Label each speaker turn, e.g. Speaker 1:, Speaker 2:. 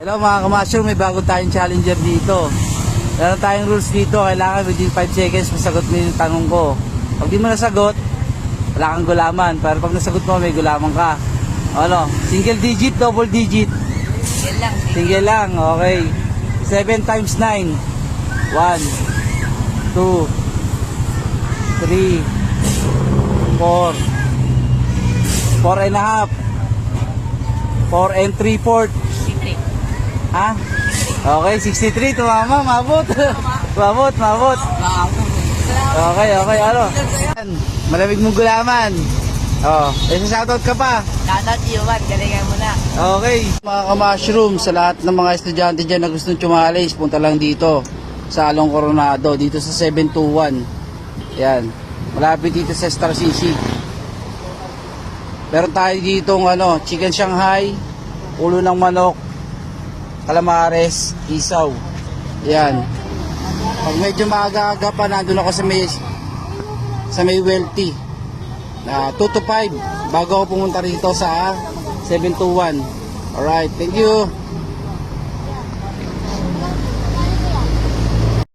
Speaker 1: Hello mga kamasyo, may bago tayong challenger dito. Meron tayong rules dito, kailangan within 5 seconds masagot mo yung tanong ko. Pag di mo nasagot, wala kang gulaman. Pero pag nasagot mo, may gulaman ka. Ano? Single digit, double digit?
Speaker 2: Single lang.
Speaker 1: Single lang, okay. 7 times 9. 1, 2, 3, 4, 4 and a half, 4 and 3/4. Ha? Okay, 63, tumama, mabot. mabot. Okay, ano? Malamig mong gulaman. Oh, shoutout ka pa.
Speaker 2: Shoutout Iwan, galingan mo na.
Speaker 1: Okay, mga ka-mushroom, sa lahat ng mga estudyante dyan na gustong tumalis, punta lang dito sa Along Coronado, dito sa 721. Yan, malapit dito sa Star CC. Meron tayo dito chicken Shanghai, ulo ng manok, calamares, isaw. Yan. Pag medyo maaga-aga pa, nandun ako sa may wealthy. 2 to 5 bago ako pumunta rito sa 721. Alright, thank you.